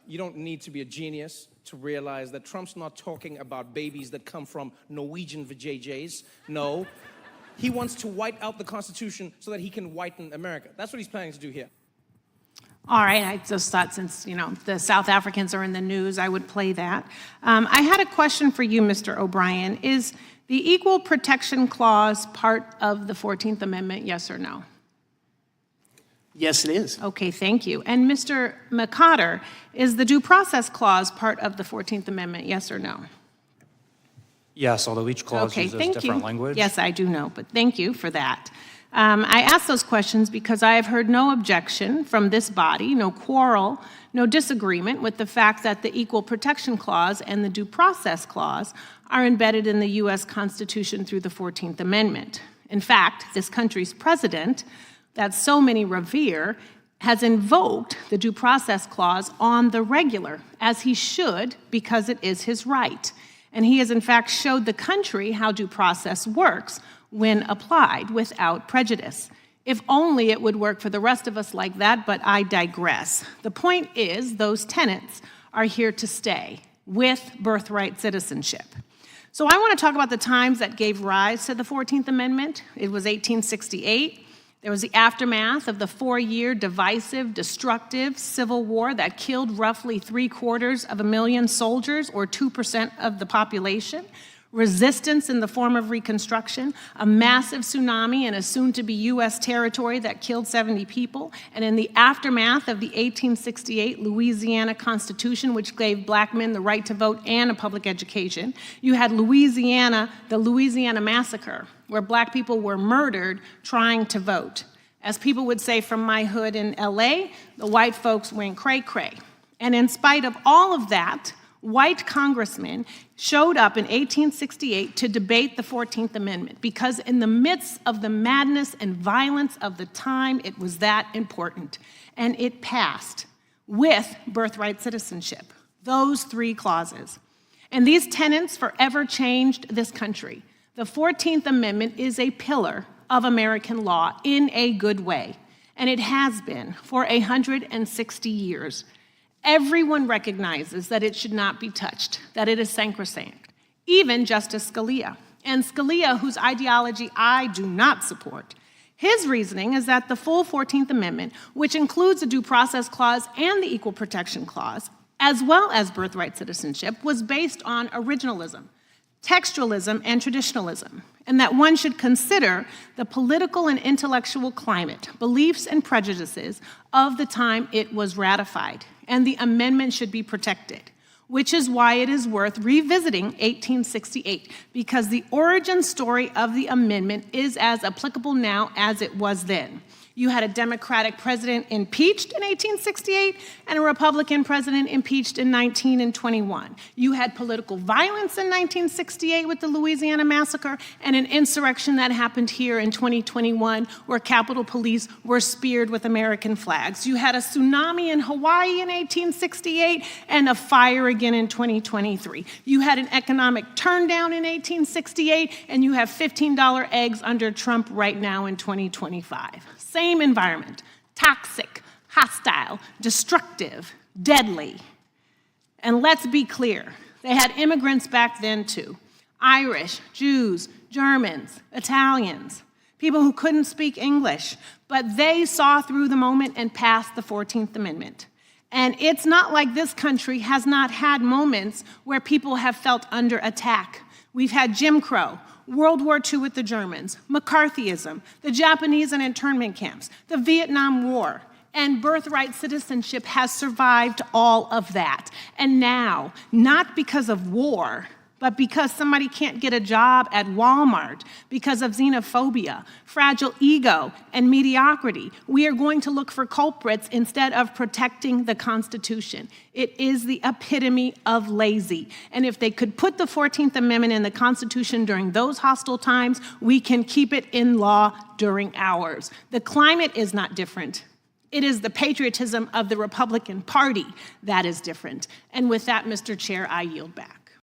You don't need to be a genius to realize that Trump's not talking about babies that come from Norwegian vajayjays. No. He wants to white out the Constitution so that he can whiten America. That's what he's planning to do here. All right, I just thought since, the South Africans are in the news, I would play that. I had a question for you, Mr. O'Brien. Is the Equal Protection Clause part of the 14th Amendment, yes or no? Yes, it is. Okay, thank you. And Mr. McCotter, is the Due Process Clause part of the 14th Amendment, yes or no? Yes, although each clause uses different language. Yes, I do know, but thank you for that. I ask those questions because I have heard no objection from this body, no quarrel, no disagreement with the fact that the Equal Protection Clause and the Due Process Clause are embedded in the U.S. Constitution through the 14th Amendment. In fact, this country's president, that so many revere, has invoked the Due Process Clause on the regular, as he should, because it is his right. And he has, in fact, showed the country how due process works when applied without prejudice. If only it would work for the rest of us like that, but I digress. The point is, those tenets are here to stay with birthright citizenship. So I want to talk about the times that gave rise to the 14th Amendment. It was 1868. There was the aftermath of the 4-year divisive, destructive Civil War that killed roughly 750,000 soldiers, or 2% of the population. Resistance in the form of Reconstruction, a massive tsunami in a soon-to-be U.S. territory that killed 70 people, and in the aftermath of the 1868 Louisiana Constitution, which gave black men the right to vote and a public education, you had the Louisiana Massacre, where black people were murdered trying to vote. As people would say from my hood in LA, the white folks went cray-cray. And in spite of all of that, white congressmen showed up in 1868 to debate the 14th Amendment because in the midst of the madness and violence of the time, it was that important. And it passed with birthright citizenship, those 3 clauses. And these tenets forever changed this country. The 14th Amendment is a pillar of American law in a good way, and it has been for 160 years. Everyone recognizes that it should not be touched, that it is sacrosanct, even Justice Scalia. And Scalia, whose ideology I do not support, his reasoning is that the full 14th Amendment, which includes the Due Process Clause and the Equal Protection Clause, as well as birthright citizenship, was based on originalism, textualism, and traditionalism, and that one should consider the political and intellectual climate, beliefs and prejudices of the time it was ratified, and the amendment should be protected, which is why it is worth revisiting 1868, because the origin story of the amendment is as applicable now as it was then. You had a Democratic president impeached in 1868 and a Republican president impeached in 1921. You had political violence in 1968 with the Louisiana Massacre and an insurrection that happened here in 2021 where Capitol Police were speared with American flags. You had a tsunami in Hawaii in 1868 and a fire again in 2023. You had an economic turndown in 1868 and you have $15 eggs under Trump right now in 2025. Same environment, toxic, hostile, destructive, deadly. And let's be clear, they had immigrants back then too. Irish, Jews, Germans, Italians, people who couldn't speak English, but they saw through the moment and passed the 14th Amendment. And it's not like this country has not had moments where people have felt under attack. We've had Jim Crow, World War II with the Germans, McCarthyism, the Japanese in internment camps, the Vietnam War, and birthright citizenship has survived all of that. And now, not because of war, but because somebody can't get a job at Walmart because of xenophobia, fragile ego, and mediocrity, we are going to look for culprits instead of protecting the Constitution. It is the epitome of lazy. And if they could put the 14th Amendment in the Constitution during those hostile times, we can keep it in law during ours. The climate is not different. It is the patriotism of the Republican Party that is different. And with that, Mr. Chair, I yield back.